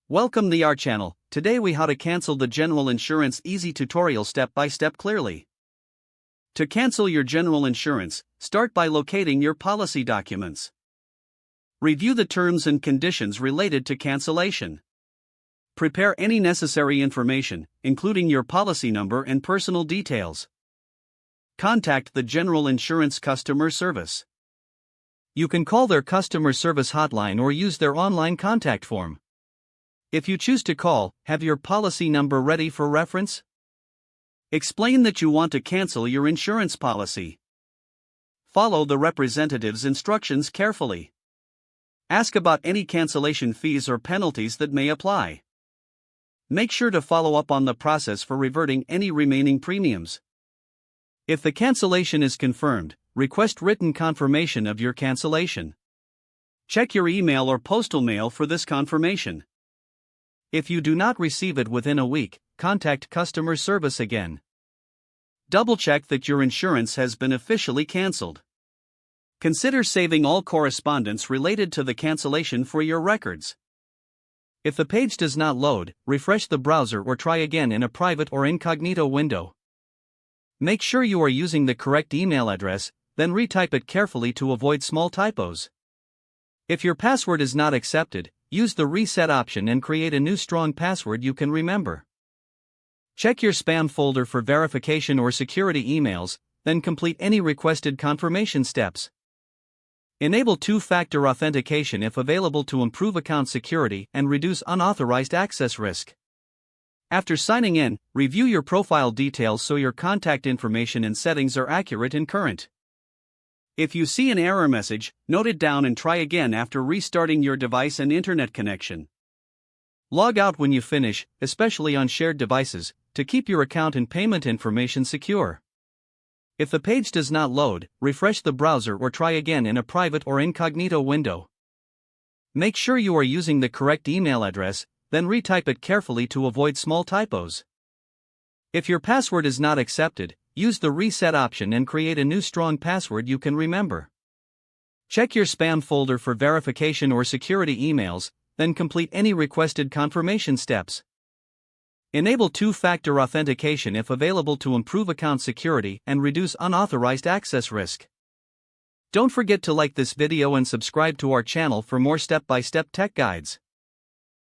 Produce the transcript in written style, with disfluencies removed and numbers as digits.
Welcome to our channel. Today we how to cancel the general insurance easy tutorial step by step clearly. To cancel your general insurance, start by locating your policy documents. Review the terms and conditions related to cancellation. Prepare any necessary information, including your policy number and personal details. Contact the general insurance customer service. You can call their customer service hotline or use their online contact form. If you choose to call, have your policy number ready for reference. Explain that you want to cancel your insurance policy. Follow the representative's instructions carefully. Ask about any cancellation fees or penalties that may apply. Make sure to follow up on the process for reverting any remaining premiums. If the cancellation is confirmed, request written confirmation of your cancellation. Check your email or postal mail for this confirmation. If you do not receive it within a week, contact customer service again. Double-check that your insurance has been officially canceled. Consider saving all correspondence related to the cancellation for your records. If the page does not load, refresh the browser or try again in a private or incognito window. Make sure you are using the correct email address, then retype it carefully to avoid small typos. If your password is not accepted, use the reset option and create a new strong password you can remember. Check your spam folder for verification or security emails, then complete any requested confirmation steps. Enable two-factor authentication if available to improve account security and reduce unauthorized access risk. After signing in, review your profile details so your contact information and settings are accurate and current. If you see an error message, note it down and try again after restarting your device and internet connection. Log out when you finish, especially on shared devices, to keep your account and payment information secure. If the page does not load, refresh the browser or try again in a private or incognito window. Make sure you are using the correct email address, then retype it carefully to avoid small typos. If your password is not accepted, use the reset option and create a new strong password you can remember. Check your spam folder for verification or security emails, then complete any requested confirmation steps. Enable two-factor authentication if available to improve account security and reduce unauthorized access risk. Don't forget to like this video and subscribe to our channel for more step-by-step tech guides.